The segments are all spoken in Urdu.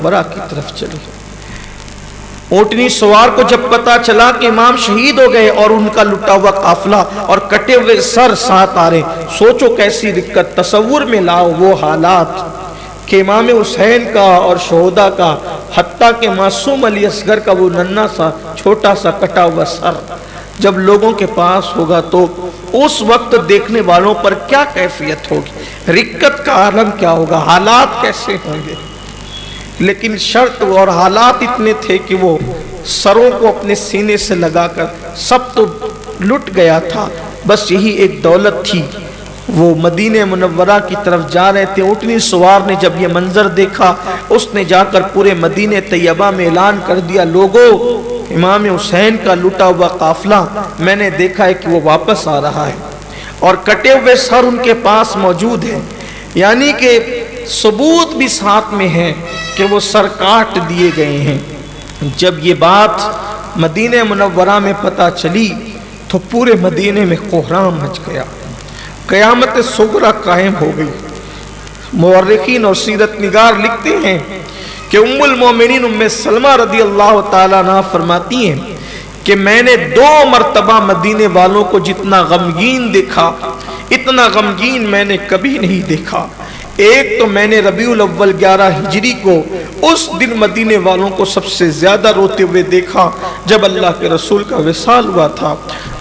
منورہ کی طرف چلی۔ اونٹنی سوار کو جب پتا چلا کہ امام شہید ہو گئے اور ان کا لٹا ہوا قافلہ اور کٹے ہوئے سر ساتھ آ رہے، سوچو کیسی دقت، تصور میں لاؤ وہ حالات کہ امام حسین کا اور شہداء کا، حتیٰ کہ معصوم علی اصغر کا وہ ننھا سا چھوٹا سا کٹا ہوا سر جب لوگوں کے پاس ہوگا تو اس وقت دیکھنے والوں پر کیا کیفیت ہوگی، رقت کا عالم کیا ہوگا، حالات کیسے ہوں گے۔ لیکن شرط اور حالات اتنے تھے کہ وہ سروں کو اپنے سینے سے لگا کر سب تو لٹ گیا تھا، بس یہی ایک دولت تھی۔ وہ مدینہ منورہ کی طرف جا رہے تھے، اونٹنی سوار نے جب یہ منظر دیکھا، اس نے جا کر پورے مدینہ طیبہ میں اعلان کر دیا، لوگو امام حسین کا لٹا ہوا قافلہ میں نے دیکھا ہے کہ وہ واپس آ رہا ہے اور کٹے ہوئے سر ان کے پاس موجود ہیں، یعنی کہ ثبوت بھی ساتھ میں ہے کہ وہ سر کاٹ دیے گئے ہیں۔ جب یہ بات مدینہ منورہ میں پتہ چلی تو پورے مدینے میں کوہرام مچ گیا، قیامت صغریٰ قائم ہو گئی۔ مورخین اور سیرت نگار لکھتے ہیں کہ ام المومنین ام سلمہ رضی اللہ تعالیٰ عنہ فرماتی ہیں کہ میں نے 2 مرتبہ مدینے والوں کو جتنا غمگین دیکھا، اتنا غمگین میں نے کبھی نہیں دیکھا۔ ایک تو میں نے ربیع الاول 11 ہجری کو اس دن مدینے والوں کو سب سے زیادہ روتے ہوئے دیکھا جب اللہ کے رسول کا وصال ہوا تھا،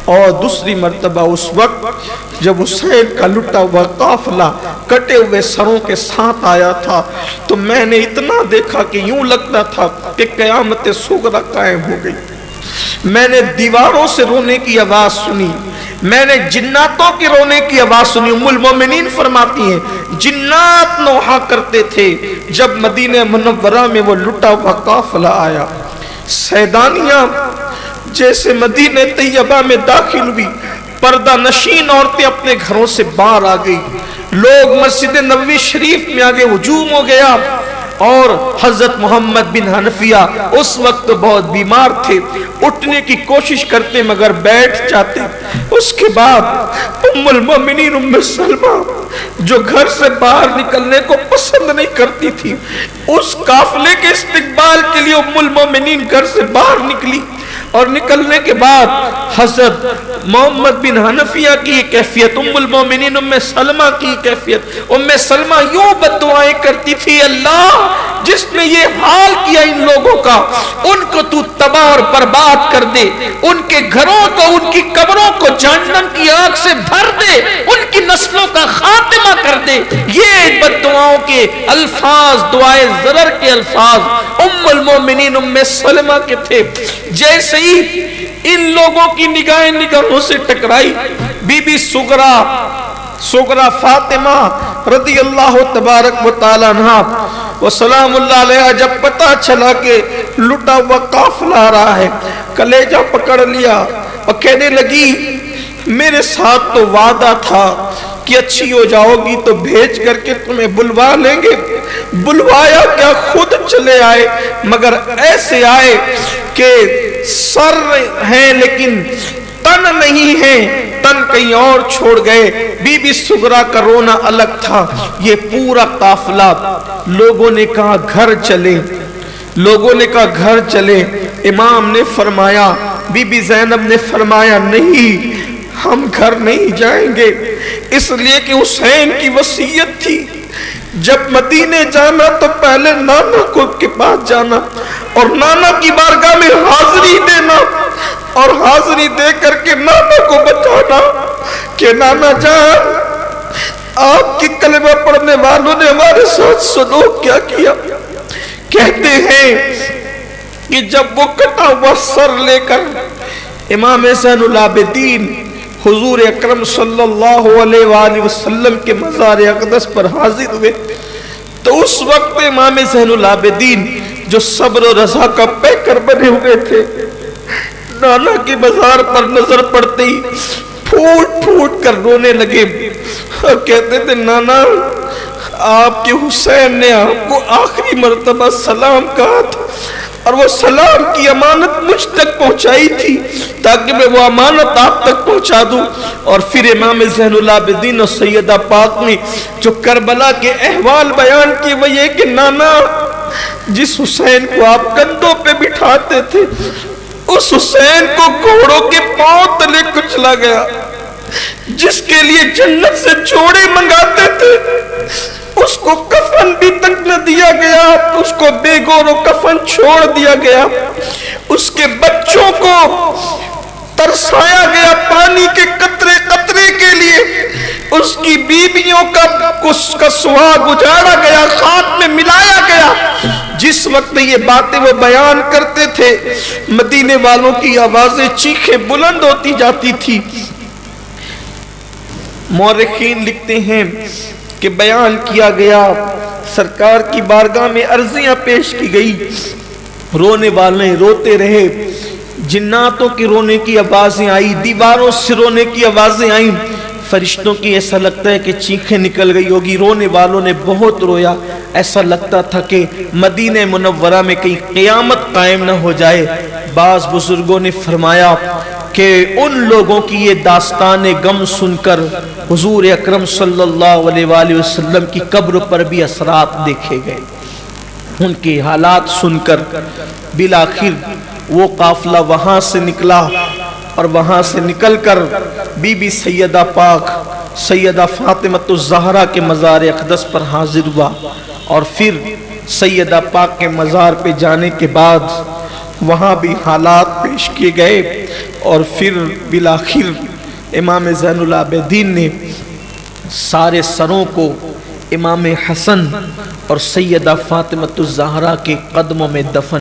اور دوسری مرتبہ اس وقت جب حسین کا لٹا ہوا قافلہ کٹے ہوئے سروں کے ساتھ آیا تھا تو میں نے اتنا دیکھا کہ یوں لگتا تھا کہ قیامت صغریٰ قائم ہو گئی۔ میں نے دیواروں سے رونے کی آواز سنی، میں نے جناتوں کی رونے کی آواز سنی۔ ام المومنین فرماتی ہیں جنات نوحہ کرتے تھے جب مدینہ منورہ میں وہ لٹا ہوا قافلہ آیا۔ سیدانیاں جیسے مدینہ طیبہ میں داخل ہوئی، پردہ نشین عورتیں اپنے گھروں سے باہر آ گئی، لوگ مسجد نبوی شریف میں آگے ہجوم ہو گیا، اور حضرت محمد بن حنفیہ اس وقت بہت بیمار تھے، اٹھنے کی کوشش کرتے مگر بیٹھ جاتے۔ اس کے بعد ام المومنین ام سلمہ جو گھر سے باہر نکلنے کو پسند نہیں کرتی تھی، اس قافلے کے استقبال کے لیے ام المومنین گھر سے باہر نکلی، اور نکلنے کے بعد حضرت محمد بن حنفیہ کی کیفیت، ام المومنین ام سلمہ کی کیفیت، ام سلمہ یوں بددعائیں کرتی تھی، اللہ جس نے یہ حال کیا ان لوگوں کا، ان کو تو تباہ اور برباد کر دے، ان کے گھروں کو، ان کی قبروں کو جہنم کی آگ سے بھر دے، ان کی نسلوں کا خاتمہ کر دے۔ یہ بددعاؤں کے الفاظ، دعائے ضرر کے الفاظ ام المومنین ام سلمہ کے تھے۔ جیسے ہی ان لوگوں کی نگاہیں نگاہوں سے ٹکرائی، بی بی صغریٰ فاطمہ رضی اللہ تبارک و تعالیٰ عنہ و سلام اللہ علیہ جب پتا چلا کہ لٹا ہوا قافلہ آ رہا ہے، کلیجہ پکڑ لیا اور کہنے لگی میرے ساتھ تو وعدہ تھا کہ اچھی ہو جاؤ گی تو بھیج کر کے تمہیں بلوا لیں گے، بلوایا کیا خود چلے آئے، مگر ایسے آئے کہ سر ہیں لیکن تن نہیں ہیں، تن کہیں اور چھوڑ گئے۔ بی بی صغریٰ کا رونا الگ تھا۔ یہ پورا قافلہ، لوگوں نے کہا گھر چلے، لوگوں نے کہا گھر چلے۔ امام نے فرمایا، بی بی زینب نے فرمایا نہیں، ہم گھر نہیں جائیں گے، اس لیے کہ حسین کی وصیت تھی جب مدینے جانا تو پہلے نانا کو کے پاس جانا اور نانا کی بارگاہ میں حاضری دینا، اور حاضری دے کر کے نانا کو بتانا کہ نانا جان آپ کی کلمہ پڑھنے والوں نے ہمارے ساتھ سلوک کیا کیا۔ کہتے ہیں کہ جب وہ کٹا ہوا سر لے کر امام زین العابدین حضور اکرم صلی اللہ علیہ وآلہ وسلم کے مزار اقدس پر حاضر ہوئے تو اس وقت امام زین العابدین جو صبر و رضا کا پیکر بنے ہوئے تھے، نانا کی مزار پر نظر پڑتے ہی پھوٹ پھوٹ کر رونے لگے اور کہتے تھے نانا آپ کے حسین نے آپ کو آخری مرتبہ سلام کہا تھا اور وہ سلام کی امانت مجھ تک پہنچائی تھی تاکہ میں وہ امانت آپ تک پہنچا دوں۔ اور پھر امام زین العابدین اور سیدہ پاک نے جو کربلا کے احوال بیان کی وہ یہ کہ نانا جس حسین کو آپ کندھوں پہ بٹھاتے تھے اس حسین کو گھوڑوں کے پاؤں تلے کچلا گیا، جس کے لیے جنت سے جوڑے منگاتے تھے اس کو کفن بھی تک نہ دیا گیا، اس کو بے گور و کفن چھوڑ دیا گیا، اس کے بچوں کو ترسایا گیا پانی کے قطرے قطرے کے لیے، اس کی بیویوں کا سہاگ اجاڑا گیا، خاک میں ملایا گیا۔ جس وقت یہ باتیں وہ بیان کرتے تھے مدینے والوں کی آوازیں چیخیں بلند ہوتی جاتی تھی۔ مورخین لکھتے ہیں کہ بیان کیا گیا، سرکار کی بارگاہ میں عرضیاں پیش کی گئی، رونے والے روتے رہے، جناتوں کی رونے کی آوازیں آئی، دیواروں سے رونے کی آوازیں آئیں، فرشتوں کی ایسا لگتا ہے کہ چیخیں نکل گئی ہوگی، رونے والوں نے بہت رویا، ایسا لگتا تھا کہ مدینہ منورہ میں کہیں قیامت قائم نہ ہو جائے۔ بعض بزرگوں نے فرمایا کہ ان لوگوں کی یہ داستان غم سن کر حضور اکرم صلی اللہ علیہ وآلہ وسلم کی قبر پر بھی اثرات دیکھے گئے، ان کے حالات سن کر بالآخر وہ قافلہ وہاں سے نکلا اور وہاں سے نکل کر بی بی سیدہ پاک سیدہ فاطمۃ الزہرا کے مزار اقدس پر حاضر ہوا، اور پھر سیدہ پاک کے مزار پہ جانے کے بعد وہاں بھی حالات پیش کیے گئے، اور پھر بالآخر امام زین العابدین نے سارے سروں کو امام حسن اور سیدہ فاطمۃ الزہرا کے قدموں میں دفن